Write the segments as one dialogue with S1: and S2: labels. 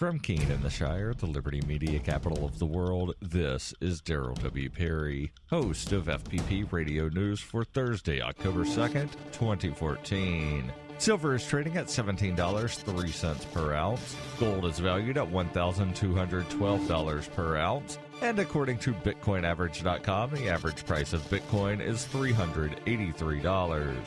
S1: From Keene in the Shire, the Liberty Media capital of the world, this is Darrell W. Perry, host of FPP Radio News for Thursday, October 2nd, 2014. Silver is trading at $17.03 per ounce. Gold is valued at $1,212 per ounce. And according to BitcoinAverage.com, the average price of Bitcoin is $383.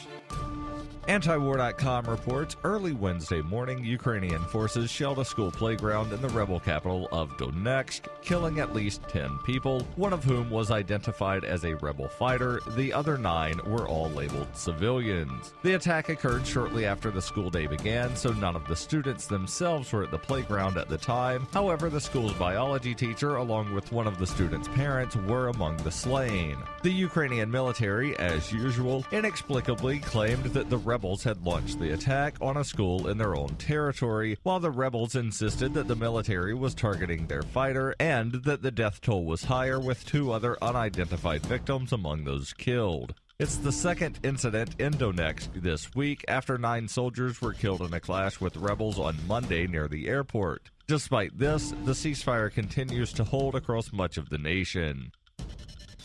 S1: Antiwar.com reports early Wednesday morning, Ukrainian forces shelled a school playground in the rebel capital of Donetsk, killing at least 10 people, one of whom was identified as a rebel fighter. The other 9 were all labeled civilians. The attack occurred shortly after the school day began, so none of the students themselves were at the playground at the time. However, the school's biology teacher, along with one of the students' parents, were among the slain. The Ukrainian military, as usual, inexplicably claimed that the rebels had launched the attack on a school in their own territory, while the rebels insisted that the military was targeting their fighter and that the death toll was higher, with 2 other unidentified victims among those killed. It's the second incident in Donetsk this week after 9 soldiers were killed in a clash with rebels on Monday near the airport. Despite this, the ceasefire continues to hold across much of the nation.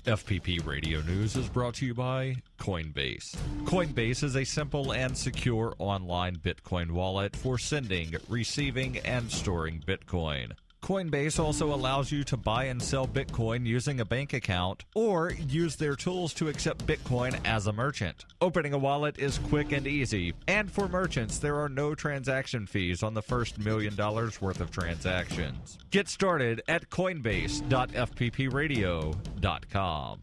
S1: FPP Radio News is brought to you by Coinbase. Coinbase is a simple and secure online Bitcoin wallet for sending, receiving, and storing Bitcoin. Coinbase also allows you to buy and sell Bitcoin using a bank account or use their tools to accept Bitcoin as a merchant. Opening a wallet is quick and easy, and for merchants, there are no transaction fees on the first $1 million worth of transactions. Get started at coinbase.fppradio.com.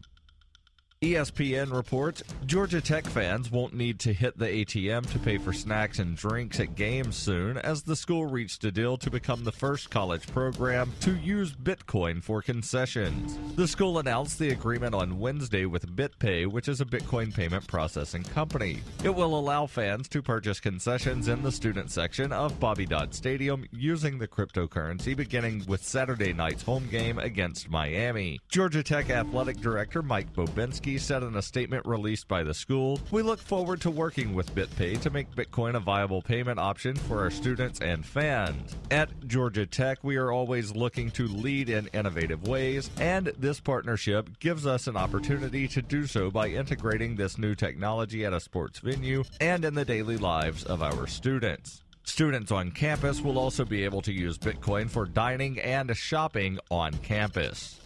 S1: ESPN reports Georgia Tech fans won't need to hit the ATM to pay for snacks and drinks at games soon, as the school reached a deal to become the first college program to use Bitcoin for concessions. The school announced the agreement on Wednesday with BitPay, which is a Bitcoin payment processing company. It will allow fans to purchase concessions in the student section of Bobby Dodd Stadium using the cryptocurrency, beginning with Saturday night's home game against Miami. Georgia Tech Athletic Director Mike Bobinski said in a statement released by the school, "We look forward to working with BitPay to make Bitcoin a viable payment option for our students and fans. At Georgia Tech, we are always looking to lead in innovative ways, and this partnership gives us an opportunity to do so by integrating this new technology at a sports venue and in the daily lives of our students." Students on campus will also be able to use Bitcoin for dining and shopping on campus.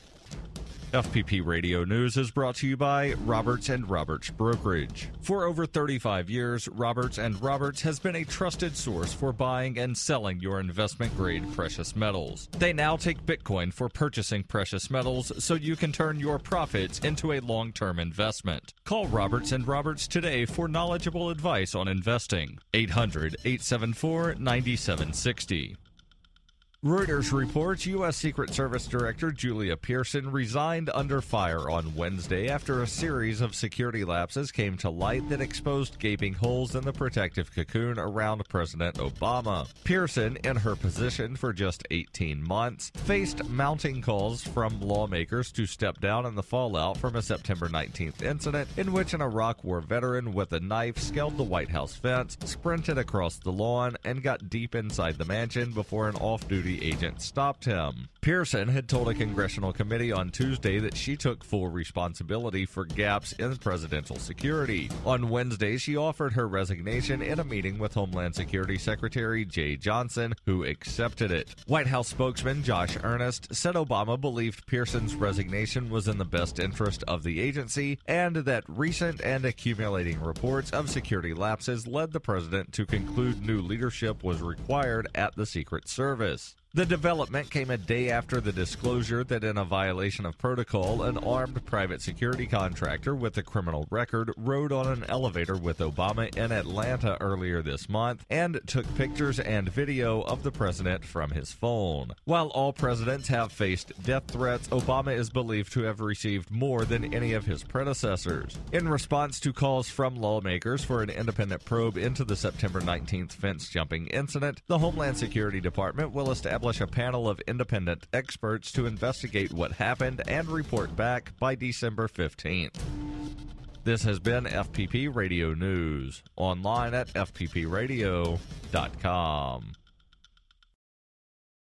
S1: FPP Radio News is brought to you by Roberts & Roberts Brokerage. For over 35 years, Roberts & Roberts has been a trusted source for buying and selling your investment-grade precious metals. They now take Bitcoin for purchasing precious metals so you can turn your profits into a long-term investment. Call Roberts & Roberts today for knowledgeable advice on investing. 800-874-9760. Reuters reports U.S. Secret Service Director Julia Pearson resigned under fire on Wednesday after a series of security lapses came to light that exposed gaping holes in the protective cocoon around President Obama. Pearson, in her position for just 18 months, faced mounting calls from lawmakers to step down in the fallout from a September 19th incident in which an Iraq War veteran with a knife scaled the White House fence, sprinted across the lawn, and got deep inside the mansion before an off-duty agent stopped him. Pearson had told a congressional committee on Tuesday that she took full responsibility for gaps in presidential security. On Wednesday, she offered her resignation in a meeting with Homeland Security Secretary Jay Johnson, who accepted it. White House spokesman Josh Earnest said Obama believed Pearson's resignation was in the best interest of the agency and that recent and accumulating reports of security lapses led the president to conclude new leadership was required at the Secret Service. The development came a day after the disclosure that in a violation of protocol, an armed private security contractor with a criminal record rode on an elevator with Obama in Atlanta earlier this month and took pictures and video of the president from his phone. While all presidents have faced death threats, Obama is believed to have received more than any of his predecessors. In response to calls from lawmakers for an independent probe into the September 19th fence-jumping incident, the Homeland Security Department will establish a panel of independent experts to investigate what happened and report back by December 15th. This has been FPP Radio News, online at fppradio.com.